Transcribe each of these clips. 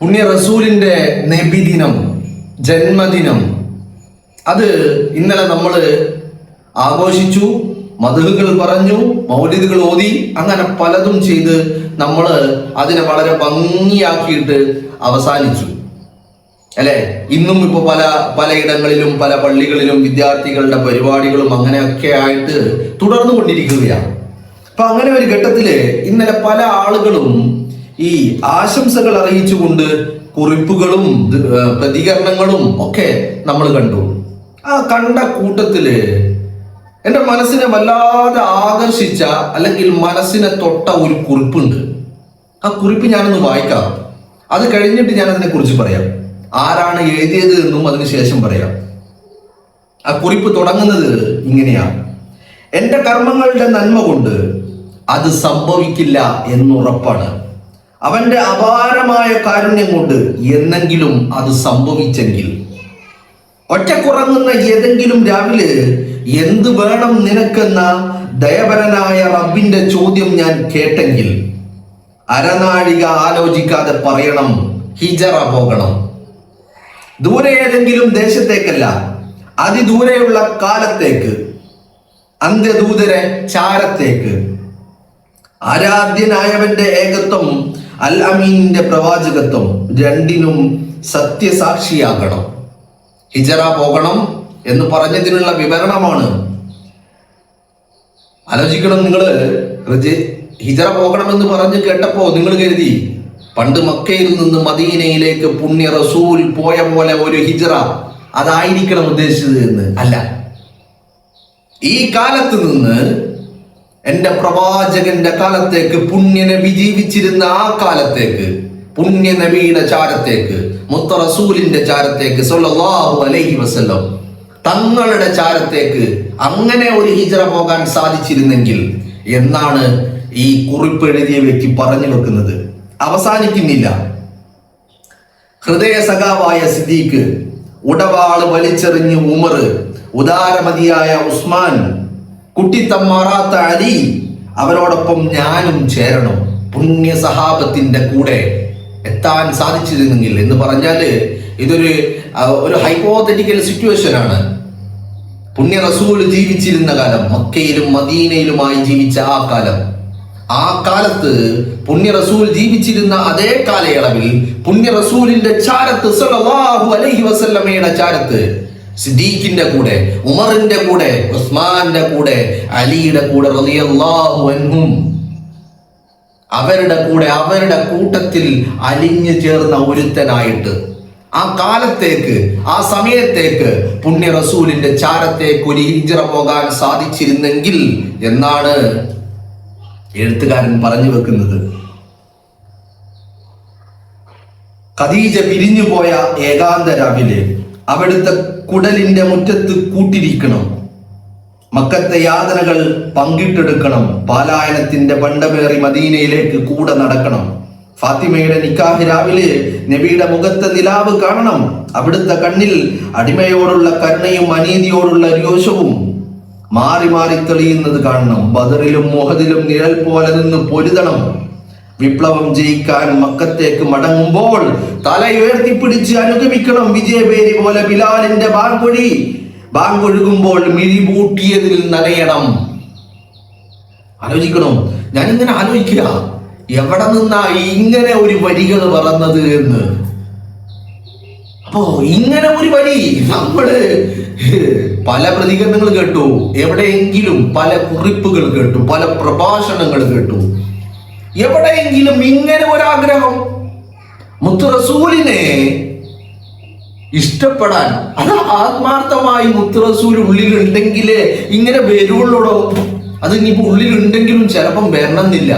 പുണ്യ റസൂലിന്റെ നബിദിനം, ജന്മദിനം, അത് ഇന്നലെ നമ്മൾ ആഘോഷിച്ചു. മദ്ഹുകൾ പറഞ്ഞു, മൗലിദുകൾ ഓതി, അങ്ങനെ പലതും ചെയ്ത് നമ്മൾ അതിനെ വളരെ ഭംഗിയാക്കിയിട്ട് അവസാനിച്ചു അല്ലെ. ഇന്നും ഇപ്പൊ പലയിടങ്ങളിലും പല പള്ളികളിലും വിദ്യാർത്ഥികളുടെ പരിപാടികളും അങ്ങനെയൊക്കെ ആയിട്ട് തുടർന്നു കൊണ്ടിരിക്കുകയാണ്. അപ്പൊ അങ്ങനെ ഒരു ഘട്ടത്തില് ഇന്നലെ പല ആളുകളും ഈ ആശംസകൾ അറിയിച്ചുകൊണ്ട് കുറിപ്പുകളും പ്രതികരണങ്ങളും ഒക്കെ നമ്മൾ കണ്ടു. ആ കണ്ട കൂട്ടത്തില് എൻ്റെ മനസ്സിനെ വല്ലാതെ ആകർഷിച്ച അല്ലെങ്കിൽ മനസ്സിനെ തൊട്ട ഒരു കുറിപ്പുണ്ട്. ആ കുറിപ്പ് ഞാനൊന്ന് വായിക്കാം. അത് കഴിഞ്ഞിട്ട് ഞാൻ അതിനെ കുറിച്ച് പറയാം, ആരാണ് എഴുതിയത് എന്നും അതിനുശേഷം പറയാം. ആ കുറിപ്പ് തുടങ്ങുന്നത് ഇങ്ങനെയാണ്: എൻ്റെ കർമ്മങ്ങളുടെ നന്മ കൊണ്ട് അത് സംഭവിക്കില്ല എന്നുറപ്പാണ്. അവന്റെ അപാരമായ കാരുണ്യം കൊണ്ട് എന്നെങ്കിലും അത് സംഭവിച്ചെങ്കിൽ, ഒറ്റക്കുറങ്ങുന്ന ഏതെങ്കിലും രാവിലെ എന്ത് വേണം നിനക്കെന്ന ദയപരനായ റബ്ബിന്റെ ചോദ്യം ഞാൻ കേട്ടെങ്കിൽ, അരനാഴിക ആലോചിക്കാതെ പറയണം, ഹിജറ പോകണം. ദൂരെ ഏതെങ്കിലും ദേശത്തേക്കല്ല, അതിദൂരെയുള്ള കാലത്തേക്ക്, അന്ത്യദൂതരെ ചാരത്തേക്ക്. ആരാധ്യനായവന്റെ ഏകത്വം, അൽ അമീനിന്റെ പ്രവാചകത്വം, രണ്ടിനും സത്യസാക്ഷിയാകണം. ഹിജറ പോകണം എന്ന് പറഞ്ഞതിനുള്ള വിവരണമാണ്. ആലോചിക്കണം നിങ്ങൾ. ഹിജറ പോകണമെന്ന് പറഞ്ഞ് കേട്ടപ്പോ നിങ്ങൾ കരുതി പണ്ട് മക്കയിൽ നിന്ന് മദീനയിലേക്ക് പുണ്യ റസൂൽ പോയ പോലെ ഒരു ഹിജറ അതായിരിക്കണം ഉദ്ദേശിച്ചത് എന്ന്. അല്ല, ഈ കാലത്ത് നിന്ന് എന്റെ പ്രവാചകന്റെ കാലത്തേക്ക്, പുണ്യ നബി ജീവിച്ചിരുന്ന ആ കാലത്തേക്ക്, പുണ്യ നബിയുടെ ചാരത്തേക്ക്, മുത്ത റസൂലിന്റെ ചാരത്തേക്ക് സല്ലല്ലാഹു അലൈഹി വസല്ലം തങ്ങളുടെ ചാരത്തേക്ക് അങ്ങനെ ഒരു ഹിജറ പോകാൻ സാധിച്ചിരുന്നെങ്കിൽ എന്നാണ് ഈ കുറിപ്പ് എഴുതിയ വ്യക്തി പറഞ്ഞു വെക്കുന്നത്. അവസാനിക്കുന്നില്ല. ഹൃദയ സഖാവായ സിദ്ദീഖ്, ഉടവാള് വലിച്ചെറിഞ്ഞ് ഉമർ, ഉദാരമതിയായ ഉസ്മാൻ, കുട്ടിത്തമ്മാറാത്ത അലി, അവരോടൊപ്പം ഞാനും ചേരണം, പുണ്യ സഹാബത്തിന്റെ കൂടെ എത്താൻ സാധിച്ചിരുന്നെങ്കിൽ എന്ന് പറഞ്ഞാല് ഇതൊരു ഹൈപ്പോത്തറ്റിക്കൽ സിറ്റുവേഷൻ ആണ്. പുണ്യ റസൂൽ ജീവിച്ചിരുന്ന കാലം, മക്കയിലും മദീനയിലുമായി ജീവിച്ച ആ കാലത്ത് പുണ്യ റസൂൽ ജീവിച്ചിരുന്ന അതേ കാലയളവിൽ പുണ്യ റസൂലിന്റെ ചാരത്ത് സല്ലല്ലാഹു അലൈഹി വസല്ലമയുടെ ചാരത്ത് സിദ്ദീഖിന്റെ കൂടെ, ഉമറിന്റെ കൂടെ, ഉസ്മാന്റെ കൂടെ, അലിയുടെ കൂടെ റളിയല്ലാഹു അൻഹും, അവരുടെ കൂടെ, അവരുടെ കൂട്ടത്തിൽ അലിഞ്ഞു ചേർന്ന ഒരുത്തനായിട്ട് ആ കാലത്തേക്ക്, ആ സമയത്തേക്ക് പുണ്യ റസൂലിന്റെ ചാരത്തേക്ക് ഒരു ഹിജ്റ പോകാൻ സാധിച്ചിരുന്നെങ്കിൽ എന്നാണ് എഴുത്തുകാരൻ പറഞ്ഞു വെക്കുന്നത്. ഖദീജ പിരിഞ്ഞുപോയ ഏകാന്ത രാവിലെ അവിടുത്തെ കുടലിന്റെ മുറ്റത്ത് കൂട്ടിരിക്കണം. മക്കത്തെ യാതനകൾ പങ്കിട്ടെടുക്കണം. പാലായനത്തിന്റെ ബണ്ടമേറി മദീനയിലേക്ക് കൂടെ നടക്കണം. ഫാത്തിമയുടെ നിക്കാഹ് രാവിലെ നബിയുടെ മുഖത്തെ നിലാവ് കാണണം. അവിടുത്തെ കണ്ണിൽ അടിമയോടുള്ള കരുണയും അനീതിയോടുള്ള രോഷവും മാറി മാറി തെളിയുന്നത് കാണണം. ബദറിലും മുഹദിലും നിഴൽ പോലെ നിന്ന് പൊരുതണം. വിപ്ലവം ജയിക്കാൻ മക്കത്തേക്ക് മടങ്ങുമ്പോൾ തല ഉയർത്തിപ്പിടിച്ച് അനുഗമിക്കണം. വിജയപേരി പോലെ ബിലാലിന്റെ ബാങ്കൊഴുകുമ്പോൾ മിഴിപൂട്ടിയതിൽ നനയണം. ആലോചിക്കണം. ഞാനിങ്ങനെ ആലോചിക്കുക, എവിടെ നിന്നാ ഇങ്ങനെ ഒരു വരികൾ പറഞ്ഞത് എന്ന്. അപ്പോ ഇങ്ങനെ ഒരു വരി നമ്മള് പല പ്രതികരണങ്ങൾ കേട്ടു, എവിടെയെങ്കിലും പല കുറിപ്പുകൾ കേട്ടു, പല പ്രഭാഷണങ്ങൾ കേട്ടു. എവിടെയെങ്കിലും ഇങ്ങനെ ഒരാഗ്രഹം മുത്തു റസൂലിനെ ഇഷ്ടപ്പെടാൻ, അത് ആത്മാർത്ഥമായി മുത്തു റസൂൽ ഉള്ളിലുണ്ടെങ്കിലേ ഇങ്ങനെ വരുള്ളൂടോ. അത് ഇനിയിപ്പോ ഉള്ളിലുണ്ടെങ്കിലും ചിലപ്പം വരണമെന്നില്ല.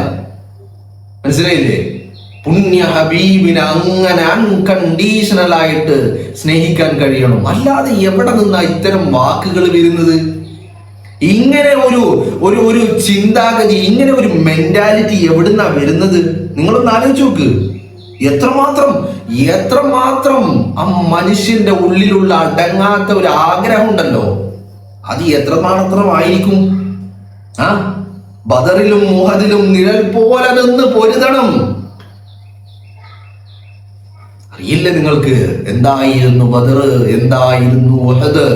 മനസ്സിലായില്ലേ? പുണ്യ ഹബീബിനെ അങ്ങനെ അൺകണ്ടീഷണൽ ആയിട്ട് സ്നേഹിക്കാൻ കഴിയണം. അല്ലാതെ എവിടെ നിന്നാ ഇത്തരം വാക്കുകൾ വരുന്നത്? ഇങ്ങനെ ഒരു ചിന്താഗതി, ഇങ്ങനെ ഒരു മെന്റാലിറ്റി എവിടുന്നാ വരുന്നത്? നിങ്ങളൊന്ന് ആലോചിച്ച് നോക്ക്. എത്രമാത്രം ആ മനുഷ്യന്റെ ഉള്ളിലുള്ള അടങ്ങാത്ത ഒരു ആഗ്രഹം ഉണ്ടല്ലോ, അത് എത്രമാത്രമായിരിക്കും? ബദറിലും മുഹദിലും നിഴൽ പോലെ നിന്ന് പൊരുതണം. അറിയില്ല നിങ്ങൾക്ക് എന്തായിരുന്നു ബദർ, എന്തായിരുന്നു ഉഹദ്?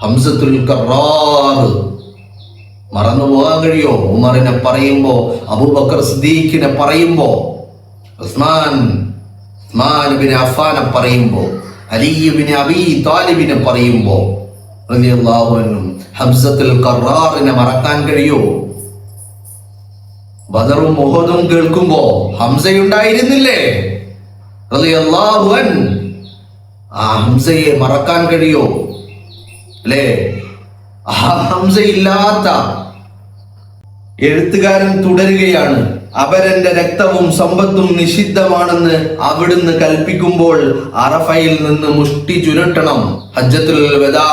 ഹംസത്തുൽ കറാർ മറന്നു പോകാൻ കഴിയോ? ഉമറിനെ പറയുമ്പോ, അബൂബക്കർ സിദ്ദീഖിനെ പറയുമ്പോ, ഉസ്മാൻ ബിൻ അഫ്ഫാനെ പറയുമ്പോ, അലി ബിൻ അബീ താലിബിനെ പറയുമ്പോ റളിയല്ലാഹു അൻഹു ഹംസത്തുൽ കറാറിനെ മറക്കാൻ കഴിയോ? ബദറും ഉഹദും കേൾക്കുമ്പോ ഹംസയുണ്ടായിരുന്നില്ലേ റളിയല്ലാഹു അൻഹു? ആ ഹംസയെ മറക്കാൻ കഴിയോ? അല്ലേ? ആ ഹംസയില്ലാത്ത എഴുത്തുകാരൻ തുടരുകയാണ്. അപരന്റെ രക്തവും സമ്പത്തും നിഷിദ്ധമാണെന്ന് അവിടുന്ന് കൽപ്പിക്കുമ്പോൾ അറഫയിൽ നിന്ന് മുഷ്ടി ചുരുട്ടണം. ഹജ്ജത്തുൽ വദാ,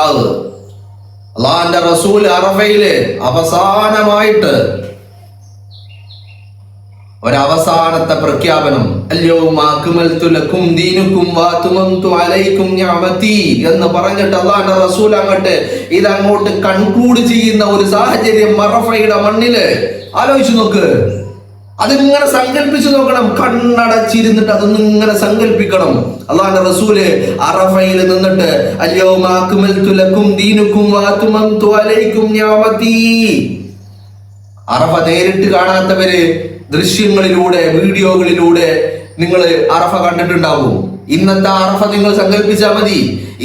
അല്ലാഹുവിന്റെ റസൂൽ അറഫയില് അവസാനമായിട്ട് ഒരവസാനത്തെ പ്രഖ്യാപനം, അൽയൗമ അക്മൽതു ലക്കും ദീനുക്കും വഅത്മംതു അലൈക്കും നിഅമതി എന്ന് പറഞ്ഞിട്ട് അല്ലാഹുവിന്റെ റസൂൽ ഇതങ്ങോട്ട് കൺക്ലൂഡ് ചെയ്യുന്ന ഒരു സാഹചര്യം അറഫയുടെ മണ്ണില് ആലോചിച്ചു നോക്ക്. അതിങ്ങനെ സങ്കല്പിച്ചു നോക്കണം. കണ്ണടച്ചിരുന്നിട്ട് അതൊന്നും ഇങ്ങനെ സങ്കല്പിക്കണം. അല്ലാഹുവിന്റെ റസൂല് അറഫയിൽ നിന്നിട്ട് അൽയൗമ അക്മൽതു ലക്കും ദീനുക്കും വഅത്മംതു അലൈക്കും നിഅമതി. അറഫ നേരിട്ട് കാണാത്തവര് ദൃശ്യങ്ങളിലൂടെ, വീഡിയോകളിലൂടെ നിങ്ങൾ അറഫ കണ്ടിട്ടുണ്ടാവും. ഇന്നത്തെ അറഫ നിങ്ങൾ സങ്കല്പിച്ചാൽ മതി.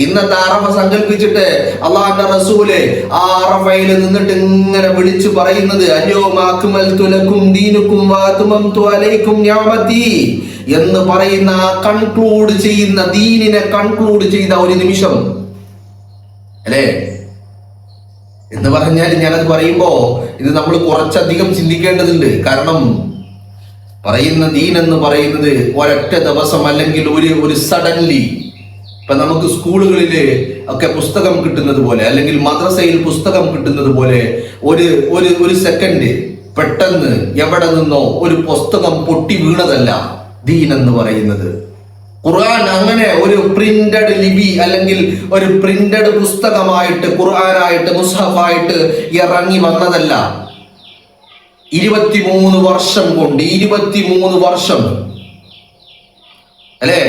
ഇന്നത്തെ അറഫ സങ്കല്പിച്ചിട്ട് അല്ലാഹുവിന്റെ റസൂല് ആ അറഫയിൽ നിന്നിട്ട് ഇങ്ങനെ വിളിച്ചു പറയുന്നത് അൽയൗമ അക്മൽതു ലക്കും ദീനുക്കും വഅത്മംതു അലൈക്കും നിഅമതി എന്ന് പറയുന്ന കൺക്ലൂഡ് ചെയ്യുന്ന, ദീനിനെ കൺക്ലൂഡ് ചെയ്ത ഒരു നിമിഷം അല്ലേ എന്ന് പറഞ്ഞാൽ, ഞാനത് പറയുമ്പോ ഇത് നമ്മൾ കുറച്ചധികം ചിന്തിക്കേണ്ടതുണ്ട്. കാരണം പറയുന്ന ദീൻ എന്ന് പറയുന്നത് ഒരൊറ്റ ദിവസം അല്ലെങ്കിൽ ഒരു സഡൻലി, ഇപ്പൊ നമുക്ക് സ്കൂളുകളില് ഒക്കെ പുസ്തകം കിട്ടുന്നത് പോലെ അല്ലെങ്കിൽ മദ്രസയിൽ പുസ്തകം കിട്ടുന്നത് പോലെ ഒരു സെക്കൻഡ് പെട്ടെന്ന് എവിടെ നിന്നോ ഒരു പുസ്തകം പൊട്ടി വീണതല്ല ദീൻ എന്ന് പറയുന്നത്. ഖുർആൻ അങ്ങനെ ഒരു പ്രിന്റഡ് ലിപി അല്ലെങ്കിൽ ഒരു പ്രിന്റഡ് പുസ്തകമായിട്ട്, ഖുർആനായിട്ട്, മുസ്ഹഫായിട്ട് ഇറങ്ങി വന്നതല്ല. 23 വർഷം കൊണ്ട്, 23 വർഷം അല്ലേ,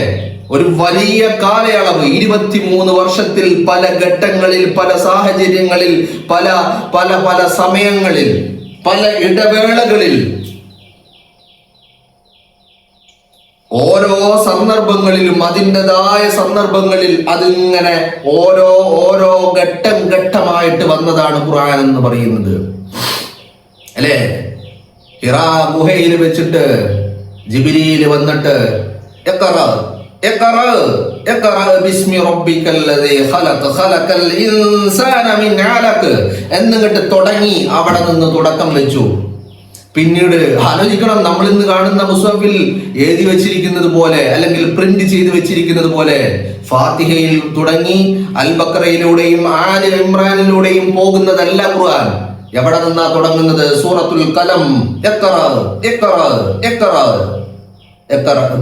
ഒരു വലിയ കാലയളവ്. 23 വർഷത്തിൽ പല ഘട്ടങ്ങളിൽ, പല സാഹചര്യങ്ങളിൽ, പല പല പല സമയങ്ങളിൽ, പല ഇടവേളകളിൽ, ഓരോ സന്ദർഭങ്ങളിലും അതിൻ്റെതായ സന്ദർഭങ്ങളിൽ അതിങ്ങനെ ഓരോ ഘട്ടമായിട്ട് വന്നതാണ് ഖുർആൻ എന്ന് പറയുന്നത് അല്ലേ. ഹിറാ ഗുഹയിൽ വെച്ചിട്ട് ജിബ്രീൽ വന്നിട്ട് എന്നിട്ട് തുടങ്ങി അവിടെ നിന്ന് തുടക്കം വെച്ചു. പിന്നീട് ആലോചിക്കണം, നമ്മൾ ഇന്ന് കാണുന്ന മുസ്ഹഫിൽ എഴുതി വെച്ചിരിക്കുന്നത് പോലെ അല്ലെങ്കിൽ പ്രിന്റ് ചെയ്ത് വെച്ചിരിക്കുന്നത് പോലെ ഫാത്തിഹയിൽ തുടങ്ങി അൽ ബഖറയിലൂടെയും ആൽ ഇമ്രാനിലൂടെയും പോകുന്നതല്ല ഖുർആൻ. എവിടെ നിന്നാ തുടങ്ങുന്നത്? സൂറത്തുൽ കലം,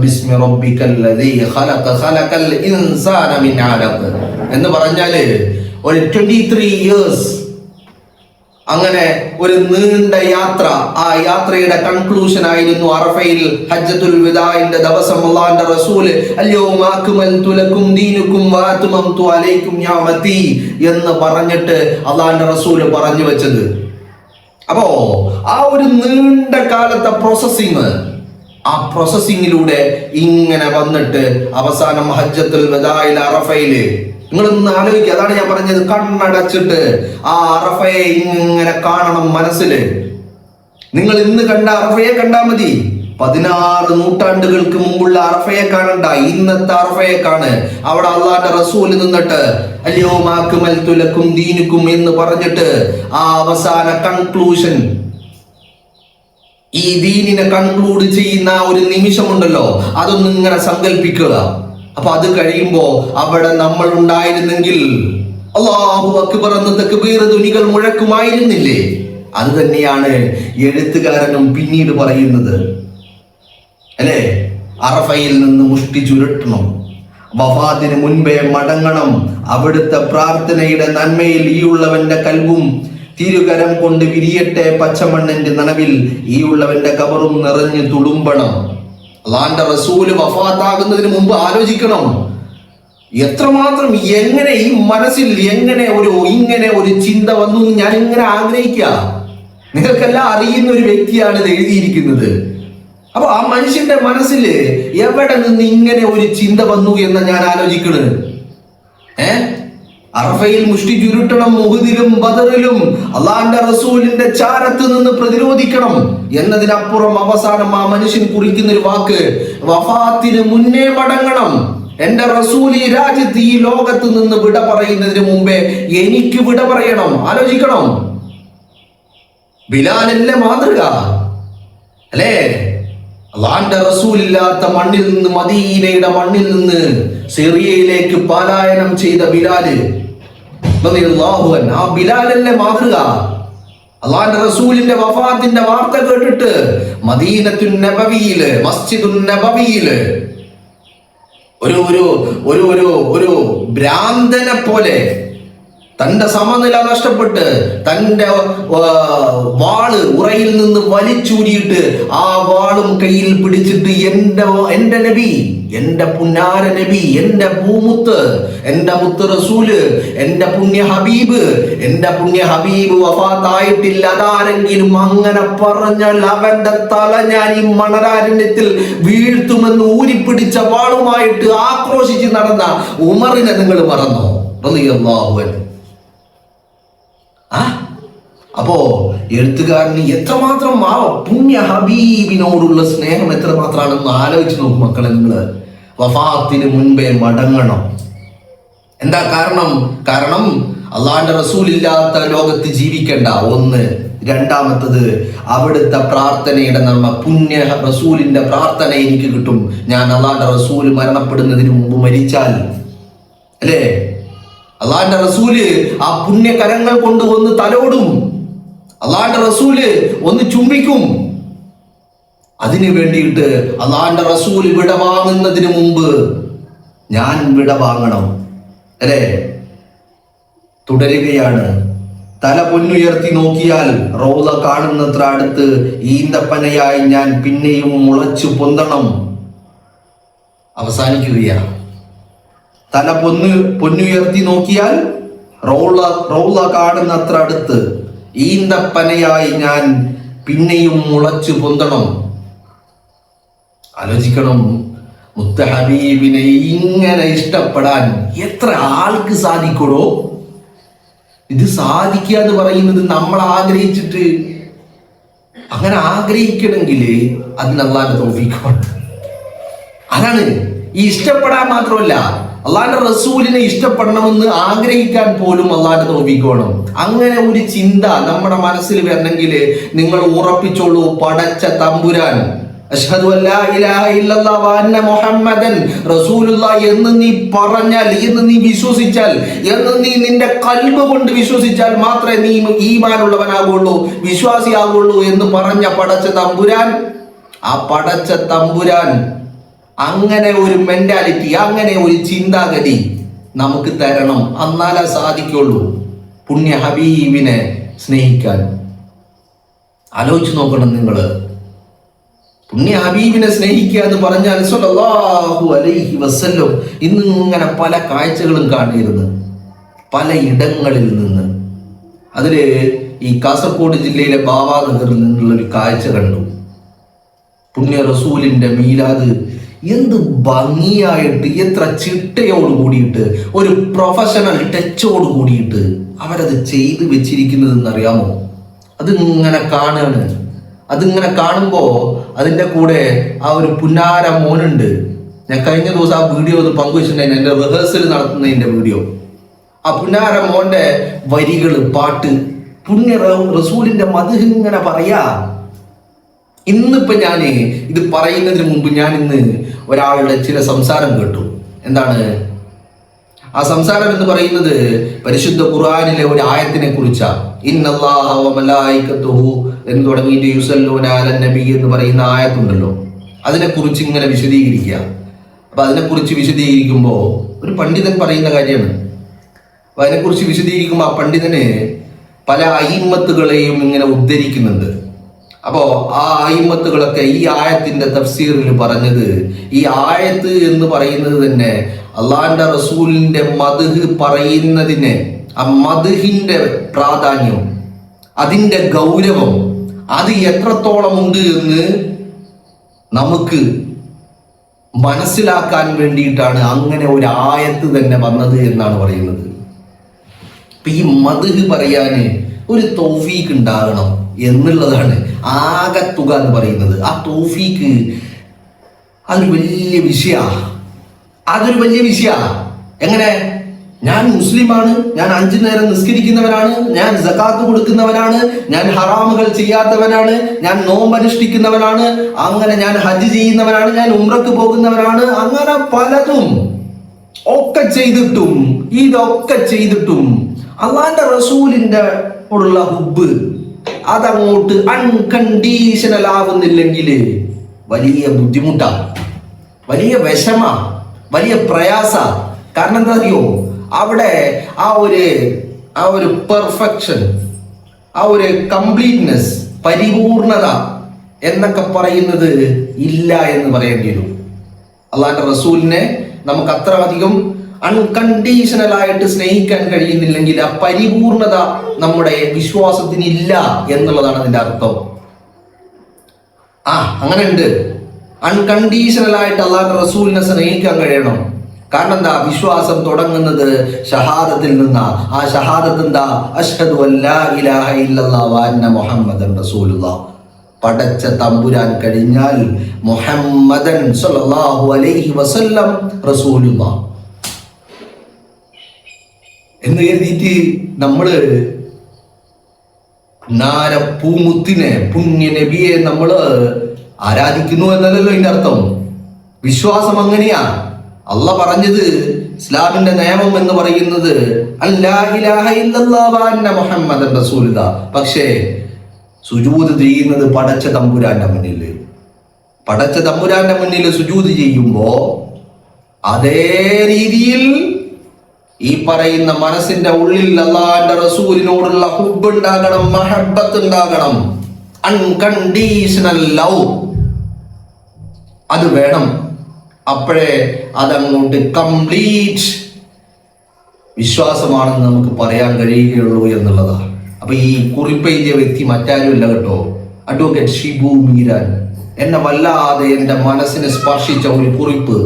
ബിസ്മി റബ്ബിക്കല്ലദീ ഖലഖൽ ഇൻസാന മിൻ അലഖ് എന്ന് പറഞ്ഞാല് ഒരു 23 ഇയേഴ്സ് അങ്ങനെ ഒരു നീണ്ട യാത്ര. ആ യാത്രയുടെ കൺക്ലൂഷൻ ആയിരുന്നു അറഫയിൽ ഹജ്ജത്തുൽ വിദാഇന്റെ ദിവസം അല്ലാഹുവിന്റെ റസൂല് അൽയൗമ അക്മൽതു ലക്കും ദീനുക്കും വഅത്മംതു അലൈക്കും നിഅമതി എന്ന് പറഞ്ഞിട്ട് അല്ലാഹുവിന്റെ റസൂല് പറഞ്ഞു വെച്ചത്. അപ്പോ ആ ഒരു നീണ്ട കാലത്തെ പ്രോസസ്സിങ്, ആ പ്രോസസ്സിങ്ങിലൂടെ ഇങ്ങനെ വന്നിട്ട് അവസാനം ഹജ്ജത്തുൽ വിദാഇൽ അറഫയില് നിങ്ങളൊന്ന് ആലോചിക്കുക. അതാണ് ഞാൻ പറഞ്ഞത്, കണ്ണടച്ചിട്ട് ആ അറഫയെ ഇങ്ങനെ കാണണം മനസ്സില്. നിങ്ങൾ ഇന്ന് കണ്ട അറഫയെ കണ്ടാൽ മതി. 16 നൂറ്റാണ്ടുകൾക്ക് മുമ്പുള്ള അറഫയെ കാണണ്ട, ഇന്നത്തെ അറഫയെ കാണ്. അവിടെ അല്ലാഹുവിന്റെ റസൂൽ നിന്നിട്ട് അൽയൗമ അക്മൽതു ലക്കും ദീനുക്കും എന്ന് പറഞ്ഞിട്ട് ആ അവസാന കൺക്ലൂഷൻ, ഈ ദീനിനെ കൺക്ലൂഡ് ചെയ്യുന്ന ഒരു നിമിഷമുണ്ടല്ലോ, അതൊന്നും ഇങ്ങനെ സങ്കല്പിക്കുക. അപ്പൊ അത് കഴിയുമ്പോ അവിടെ നമ്മൾ ഉണ്ടായിരുന്നെങ്കിൽ അല്ലാഹു അക്ബർ എന്ന തക്ബീർ ധ്വനികൾ മുഴക്കുമായിരുന്നില്ലേ? അത് തന്നെയാണ് എഴുത്തുകാരനും പിന്നീട് പറയുന്നത് അല്ലേ. അറഫയിൽ നിന്ന് മുഷ്ടി ചുരുട്ടണം, വഫാത്തിന് മുൻപേ മടങ്ങണം. അവിടുത്തെ പ്രാർത്ഥനയുടെ നന്മയിൽ ഈ ഉള്ളവന്റെ കൽവും തിരുകരം കൊണ്ട് വിരിയട്ടെ പച്ചമണ്ണിന്റെ നനവിൽ ഈ ഉള്ളവന്റെ കബറും നിറഞ്ഞു തുളുമ്പണം. അള്ളാന്റെ റസൂല് വഫാത്താകുന്നതിന് മുമ്പ് ആലോചിക്കണം, എത്രമാത്രം എങ്ങനെ ഈ മനസ്സിൽ ഇങ്ങനെ ഒരു ചിന്ത വന്നു ഞാൻ ഇങ്ങനെ ആഗ്രഹിക്കുക. നിങ്ങൾക്കെല്ലാം അറിയുന്ന ഒരു വ്യക്തിയാണ് ഇത് എഴുതിയിരിക്കുന്നത്. അപ്പൊ ആ മനുഷ്യന്റെ മനസ്സിൽ എവിടെ നിന്ന് ഇങ്ങനെ ഒരു ചിന്ത വന്നു എന്ന് ഞാൻ ആലോചിക്കണ്. അറഫയിൽ മുഷ്ടി ചുരുട്ടണം, മുഹദിലും ബദറിലും അള്ളാന്റെ റസൂലിന്റെ ചാരത്ത് നിന്ന് പ്രതിരോധിക്കണം എന്നതിനപ്പുറം അവസാനം ആ മനുഷ്യൻ കുറിക്കുന്ന ഒരു വാക്ക്, വഫാത്തിന് മുന്നേ മടങ്ങണം. എന്റെ റസൂൽ ഈ രാജ്യത്ത് ഈ ലോകത്ത് നിന്ന് വിട പറയുന്നതിന് മുമ്പേ എനിക്ക് വിട പറയണം. ആലോചിക്കണം, ബിലാലല്ലേ മാതൃക അല്ലേ? അള്ളാന്റെ റസൂലില്ലാത്ത മണ്ണിൽ നിന്ന്, മദീനയുടെ മണ്ണിൽ നിന്ന് സിറിയയിലേക്ക് പലായനം ചെയ്ത ബിലാല്, ആ ബിലാലല്ലേ മാതൃക? അള്ളാന്റെ റസൂലിന്റെ വഫാത്തിന്റെ വാർത്ത കേട്ടിട്ട് മദീനത്തുൻ നബവിയില്, മസ്ജിദുൻ നബവിയില് ഒരു ഭ്രാന്തനെ പോലെ തന്റെ സമനില നഷ്ടപ്പെട്ട് തന്റെ വാള് ഉറയിൽ നിന്ന് വലിച്ചൂരിയിട്ട് ആ വാളും കയ്യിൽ പിടിച്ചിട്ട് എന്റെ നബി, എന്റെ പുന്നാര നബി, എന്റെ പൂമുത്ത്, എന്റെ മുത്ത് റസൂല്, എന്റെ പുണ്യ ഹബീബ് വഫാത്തായിട്ടില്ല. അതാരെങ്കിലും അങ്ങനെ പറഞ്ഞാൽ അവന്റെ തല ഞാൻ ഈ മണരാരണ്യത്തിൽ വീഴ്ത്തുമെന്ന് ഊരിപ്പിടിച്ച വാളുമായിട്ട് ആക്രോശിച്ച് നടന്ന ഉമറിനെ നിങ്ങൾ മറന്നോ? റളിയല്ലാഹു അൻഹു. അപ്പോ എഴുത്തുകാരന് എത്രമാത്രം ആ പുണ്യ ഹബീബിനോടുള്ള സ്നേഹം എത്രമാത്രമാണെന്ന് ആലോചിച്ച് നോക്കും മക്കളെ. നിങ്ങള് വഫാത്തിന് മുൻപേ മടങ്ങണം. എന്താ കാരണം അള്ളാന്റെ റസൂൽ ഇല്ലാത്ത ലോകത്ത് ജീവിക്കണ്ട, ഒന്ന്. രണ്ടാമത്തത്, അവിടുത്തെ പ്രാർത്ഥനയുടെ നമ്മ പുണ്യ റസൂലിന്റെ പ്രാർത്ഥന എനിക്ക് കിട്ടും. ഞാൻ അള്ളാന്റെ റസൂൽ മരണപ്പെടുന്നതിന് മുമ്പ് മരിച്ചാൽ, അല്ലേ, അള്ളാന്റെ റസൂല് ആ പുണ്യകരങ്ങൾ കൊണ്ട് ഒന്ന് തലോടും, അള്ളാന്റെ റസൂല് ഒന്ന് ചുംബിക്കും. അതിനു വേണ്ടിയിട്ട് അള്ളാന്റെ റസൂൽ വിട വാങ്ങുന്നതിന് മുമ്പ് ഞാൻ വിട വാങ്ങണം, അല്ലേ? തുടരുകയാണ്. തല പൊന്നുയർത്തി നോക്കിയാൽ റൗള കാണുന്നത്ര അടുത്ത് ഈന്തപ്പനയായി ഞാൻ പിന്നെയും മുളച്ചു പൊന്തണം. അവസാനിക്കുകയാണ്. തല പൊന്നുയർത്തി നോക്കിയാൽ റൗള കാണുന്നത്ര അടുത്ത് ഈന്തപ്പനയായി ഞാൻ പിന്നെയും മുളച്ചു പൊന്തണം. ആലോചിക്കണം, മുത്ത ഹബീബിനെ ഇങ്ങനെ ഇഷ്ടപ്പെടാൻ എത്ര ആൾക്ക് സാധിക്കണോ? ഇത് സാധിക്കുക എന്ന് പറയുന്നത് നമ്മൾ ആഗ്രഹിച്ചിട്ട്, അങ്ങനെ ആഗ്രഹിക്കണമെങ്കിൽ അതിന് അല്ലാഹുവിന്റെ തൗഫീഖ് വേണം. അതാണ് ഈ ഇഷ്ടപ്പെടാൻ മാത്രമല്ല, അള്ളാന്റെ റസൂലിനെ ഇഷ്ടപ്പെടണമെന്ന് ആഗ്രഹിക്കാൻ പോലും അള്ളാന്റെ തൗഫീഖ് വേണം. അങ്ങനെ ഒരു ചിന്ത നമ്മുടെ മനസ്സിൽ വരണമെങ്കിൽ നിങ്ങൾ ഉറപ്പിച്ചോളൂ, പടച്ച തമ്പുരാൻ അശ്ഹദു അല്ലാ ഇലാഹ ഇല്ലല്ലാഹു വ അന്ന മുഹമ്മദൻ റസൂലുള്ളാഹി എന്ന് നീ പറഞ്ഞാൽ, എന്ന് നീ വിശ്വസിച്ചാൽ, എന്ന് നീ നിന്റെ ഖൽബ് കൊണ്ട് വിശ്വസിച്ചാൽ മാത്രമേ നീ ഈമാനുള്ളവനാകുള്ളൂ, വിശ്വാസിയാകുള്ളൂ എന്ന് പറഞ്ഞ പടച്ച തമ്പുരാൻ, ആ പടച്ച തമ്പുരാൻ അങ്ങനെ ഒരു മെന്റാലിറ്റി, അങ്ങനെ ഒരു ചിന്താഗതി നമുക്ക് തരണം. എന്നാലേ സാധിക്കുള്ളൂ പുണ്യ ഹബീബിനെ സ്നേഹിക്കാൻ. ആലോചിച്ച് നോക്കണം നിങ്ങള്. പുണ്യ ഹബീബിനെ സ്നേഹിക്കുക എന്ന് പറഞ്ഞാൽ സ്വല്ലല്ലാഹു അലൈഹി വസല്ലം ഇന്ന് ഇങ്ങനെ പല കാഴ്ചകളും കാണിയിരുന്നു, പല ഇടങ്ങളിൽ നിന്ന്. അതില് ഈ കാസർഗോഡ് ജില്ലയിലെ ബാബാനഗറിൽ നിന്നുള്ള ഒരു കാഴ്ച കണ്ടു. പുണ്യ റസൂലിന്റെ മീലാദ് എന്ത് ഭംഗിയായിട്ട്, എത്ര ചിട്ടയോട് കൂടിയിട്ട്, ഒരു പ്രൊഫഷണൽ ടച്ചോട് കൂടിയിട്ട് അവരത് ചെയ്ത് വെച്ചിരിക്കുന്നതെന്നറിയാമോ? അതിങ്ങനെ കാണുകയാണ്. അതിങ്ങനെ കാണുമ്പോൾ അതിൻ്റെ കൂടെ ആ ഒരു പുന്നാര മോനുണ്ട്. ഞാൻ കഴിഞ്ഞ ദിവസം ആ വീഡിയോ ഒന്ന് പങ്കുവെച്ചിട്ടുണ്ടായിരുന്നു, എൻ്റെ റിഹേഴ്സൽ നടത്തുന്നതിൻ്റെ വീഡിയോ. ആ പുന്നാര മോന്റെ വരികൾ, പാട്ട്, പുണ്യ റസൂലിന്റെ മദ്ഹ് ഇങ്ങനെ പറയാ. ഇന്നിപ്പോ ഞാൻ ഇത് പറയുന്നതിന് മുമ്പ് ഞാൻ ഇന്ന് ഒരാളുടെ ചില സംസാരം കേട്ടു. എന്താണ് ആ സംസാരം എന്ന് പറയുന്നത്? പരിശുദ്ധ ഖുർആനിലെ ഒരു ആയത്തിനെ കുറിച്ചാ. ഇന്നല്ലാഹ വ മലായികതുഹു എന്ന് തുടങ്ങിയിട്ട് യുസല്ലൂന അലൻ നബി എന്ന് പറയുന്ന ആയത്തുണ്ടല്ലോ, അതിനെക്കുറിച്ച് ഇങ്ങനെ വിശദീകരിക്കുക. അപ്പൊ അതിനെക്കുറിച്ച് വിശദീകരിക്കുമ്പോൾ ഒരു പണ്ഡിതൻ പറയുന്ന കാര്യമാണ്. അപ്പൊ അതിനെക്കുറിച്ച് വിശദീകരിക്കുമ്പോൾ ആ പണ്ഡിതന് പല അയിമ്മത്തുകളെയും ഇങ്ങനെ ഉദ്ധരിക്കുന്നുണ്ട്. അപ്പോ ആ അയിമത്തുകളൊക്കെ ഈ ആയത്തിന്റെ തഫ്സീറിൽ പറഞ്ഞത്, ഈ ആയത്ത് എന്ന് പറയുന്നത് തന്നെ അള്ളാഹിന്റെ റസൂലിന്റെ മദ്ഹ് പറയുന്നതിന്, ആ മദ്ഹിന്റെ പ്രാധാന്യം, അതിന്റെ ഗൗരവം, അത് എത്രത്തോളം ഉണ്ട് എന്ന് നമുക്ക് മനസ്സിലാക്കാൻ വേണ്ടിയിട്ടാണ് അങ്ങനെ ഒരു ആയത്ത് തന്നെ വന്നത് എന്നാണ് പറയുന്നത്. ഇപ്പൊ ഈ മദ്ഹ് പറയാന് ഒരു തൗഫീഖ് ഉണ്ടാകണം എന്നുള്ളതാണ് ആകത്തുക എന്ന് പറയുന്നത്. ആ തൗഫീഖ് അതൊരു വലിയ വിഷയമാണ്. എങ്ങനെ? ഞാൻ മുസ്ലിമാണ്, ഞാൻ 5 നേരം നിസ്കരിക്കുന്നവനാണ്, ഞാൻ സകാത്ത് കൊടുക്കുന്നവനാണ്, ഞാൻ ഹറാമുകൾ ചെയ്യാത്തവനാണ്, ഞാൻ നോമ്പനുഷ്ഠിക്കുന്നവനാണ്, അങ്ങനെ ഞാൻ ഹജ്ജ് ചെയ്യുന്നവനാണ്, ഞാൻ ഉംറക്ക് പോകുന്നവനാണ്, അങ്ങനെ പലതും ഇതൊക്കെ ചെയ്തിട്ടും അള്ളാന്റെ റസൂലിന്റെ ഉള്ള ഹുബ്ബ് അതങ്ങോട്ട് അൺകണ്ടീഷണൽ ആവുന്നില്ലെങ്കിൽ വലിയ ബുദ്ധിമുട്ടാണ്, വലിയ വിഷമ, വലിയ പ്രയാസ. കാരണം എന്താ അറിയോ? അവിടെ ആ ഒരു പെർഫെക്ഷൻ, ആ ഒരു കംപ്ലീറ്റ്നെസ്, പരിപൂർണത എന്നൊക്കെ പറയുന്നത് ഇല്ല എന്ന് പറയേണ്ടി വരും. അള്ളാന്റെ റസൂലിനെ നമുക്ക് അത്ര അധികം അൺകണ്ടീഷണൽ ആയിട്ട് സ്നേഹിക്കാൻ കഴിയുന്നില്ലെങ്കിൽ ആ പരിപൂർണത നമ്മുടെ വിശ്വാസത്തിന് ഇല്ല എന്നുള്ളതാണ് അതിന്റെ അർത്ഥം. അങ്ങനെ ഉണ്ട്. അൺകണ്ടീഷണൽ ആയിട്ട് അള്ളാഹുവിന്റെ റസൂലിനെ സ്നേഹിക്കാൻ കഴിയണം. കാരണം എന്താ? വിശ്വാസം തുടങ്ങുന്നത് ഷഹാദത്തിൽ നിന്നാ. ആ ഷഹാദത്ത് എന്താ? അഷ്ഹദു അല്ലാ ഇലാഹ ഇല്ലല്ലാഹു വ അന്ന മുഹമ്മദൻ റസൂലുള്ളാഹ്. പടച്ച തമ്പുരാൻ കഴിഞ്ഞാൽ മുഹമ്മദൻ സ്വല്ലല്ലാഹു അലൈഹി വസല്ലം റസൂലുള്ളാഹ് എന്ന് കരുതിയിട്ട് നമ്മള് നാരപ്പൂമുത്തിനെ, പുണ്യ നബിയെ നമ്മള് ആരാധിക്കുന്നു എന്നല്ലല്ലോ ഇതിന്റെ അർത്ഥം. വിശ്വാസം അങ്ങനെയാ. അള്ളാഹ് പറഞ്ഞത്, ഇസ്ലാമിന്റെ നിയമം എന്ന് പറയുന്നത് അല്ലാ ഇലാഹ ഇല്ലല്ലാഹു വ അന്ന മുഹമ്മദൻ റസൂലുള്ളാഹ്. പക്ഷേ സുജൂദ് ചെയ്യുന്നത് പടച്ച തമ്പുരാന്റെ മുന്നിൽ സുജൂദ് ചെയ്യുമ്പോ അതേ രീതിയിൽ ഈ പറയുന്ന മനസ്സിന്റെ ഉള്ളിൽ അള്ളാഹിന്റെ റസൂലിനോടുള്ള ഹുബ്ബ് ഉണ്ടാകണം, മഹബ്ബത്ത് ഉണ്ടാകണം, അൺകണ്ടീഷണൽ ലവ് അത് വേണം. അപ്പോഴേ അതങ്ങോട്ട് കംപ്ലീറ്റ് വിശ്വാസമാണെന്ന് നമുക്ക് പറയാൻ കഴിയുകയുള്ളൂ എന്നുള്ളതാണ്. അപ്പൊ ഈ കുറിപ്പ് എഴുതിയ വ്യക്തി മറ്റാരുമില്ല കേട്ടോ, അഡ്വക്കേറ്റ് ഷിബു മീരാൻ. എന്നെ വല്ലാതെ എൻ്റെ മനസ്സിനെ സ്പർശിച്ച ഒരു കുറിപ്പ്,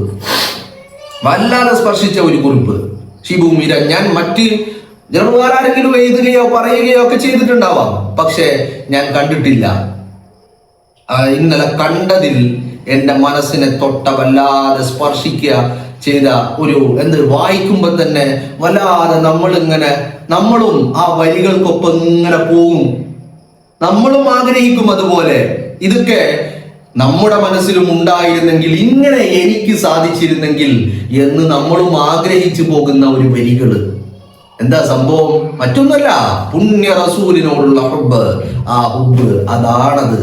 ഷിബു മീരാൻ. ഞാൻ മറ്റ് ജനറലാരെങ്കിലും എഴുതുകയോ പറയുകയോ ഒക്കെ ചെയ്തിട്ടുണ്ടാവാം, പക്ഷെ ഞാൻ കണ്ടിട്ടില്ല. ഇന്നലെ കണ്ടതിൽ എൻ്റെ മനസ്സിനെ തൊട്ട, വല്ലാതെ സ്പർശിക്കുക ചെയ്ത ഒരു വായിക്കുമ്പോൾ തന്നെ വല്ലാതെ നമ്മളും ആ വരികൾക്കൊപ്പം ഇങ്ങനെ പോകും. നമ്മളും ആഗ്രഹിക്കും അതുപോലെ. ഇതൊക്കെ നമ്മുടെ മനസ്സിലും ഉണ്ടായിരുന്നെങ്കിൽ, ഇങ്ങനെ എനിക്ക് സാധിച്ചിരുന്നെങ്കിൽ എന്ന് നമ്മളും ആഗ്രഹിച്ചു പോകുന്ന ഒരു വരികള്. എന്താ സംഭവം? മറ്റൊന്നല്ല, പുണ്യ റസൂലിനോടുള്ള ഹുബ്ബ്. ആ ഹുബ്ബ് അതാണത്.